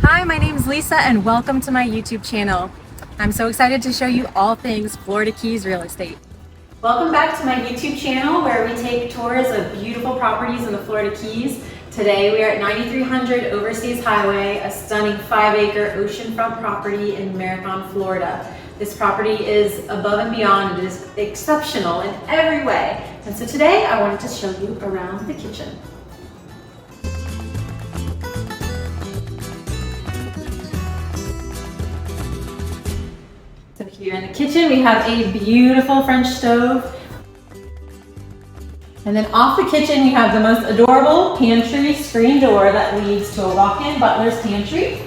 Hi, my name is Lisa and welcome to my YouTube channel. I'm so excited to show you all things Florida Keys real estate. Welcome back to my YouTube channel where we take tours of beautiful properties in the Florida Keys. Today we are at 9300 Overseas Highway, a stunning 5-acre oceanfront property in Marathon, Florida. This property is above and beyond. It is exceptional in every way. And so today I wanted to show you around the kitchen. So here in the kitchen we have a beautiful French stove. And then off the kitchen we have the most adorable pantry screen door that leads to a walk-in Butler's pantry.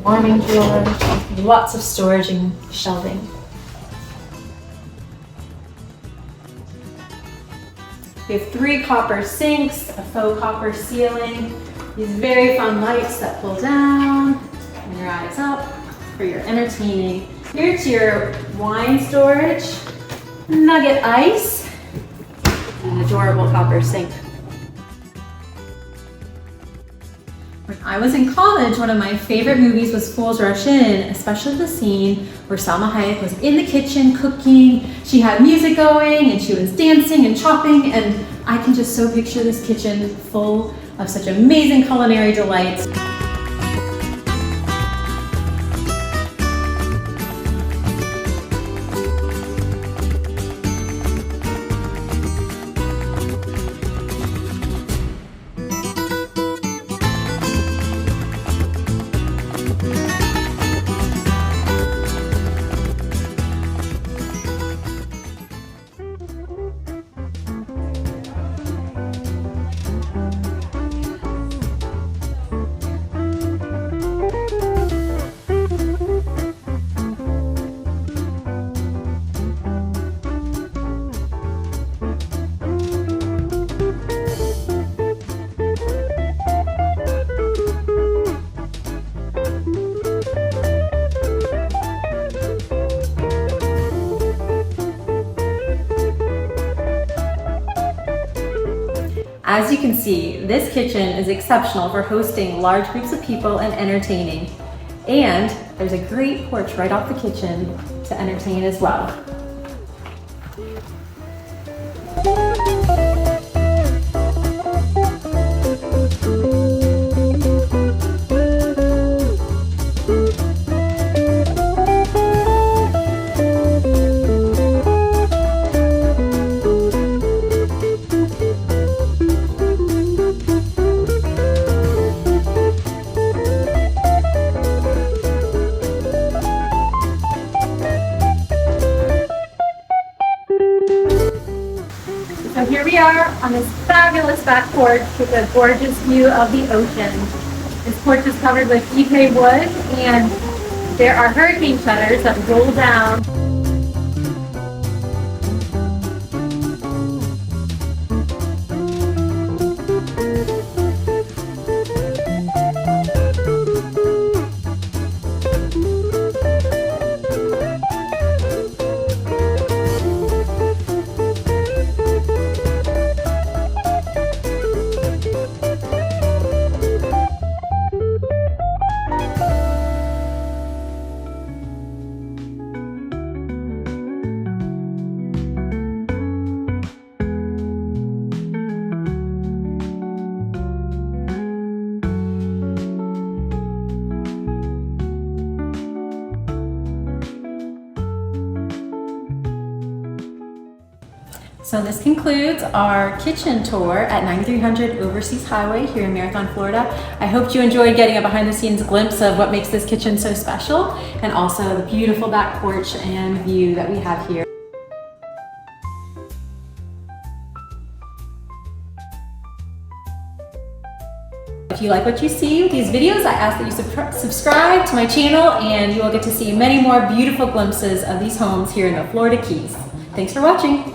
Warming drawers, lots of storage and shelving. We have 3 copper sinks, a faux copper ceiling, these very fun lights that pull down and rise up for your entertaining. Here's your wine storage, nugget ice, and an adorable copper sink. When I was in college, one of my favorite movies was Fools Rush In, especially the scene where Salma Hayek was in the kitchen cooking. She had music going and she was dancing and chopping, and I can just so picture this kitchen full of such amazing culinary delights. As you can see, this kitchen is exceptional for hosting large groups of people and entertaining. And there's a great porch right off the kitchen to entertain as well. So here we are on this fabulous back porch with a gorgeous view of the ocean. This porch is covered with Ipe wood, and there are hurricane shutters that roll down. So this concludes our kitchen tour at 9300 Overseas Highway here in Marathon, Florida. I hope you enjoyed getting a behind the scenes glimpse of what makes this kitchen so special, and also the beautiful back porch and view that we have here. If you like what you see with these videos, I ask that you subscribe to my channel, and you will get to see many more beautiful glimpses of these homes here in the Florida Keys. Thanks for watching.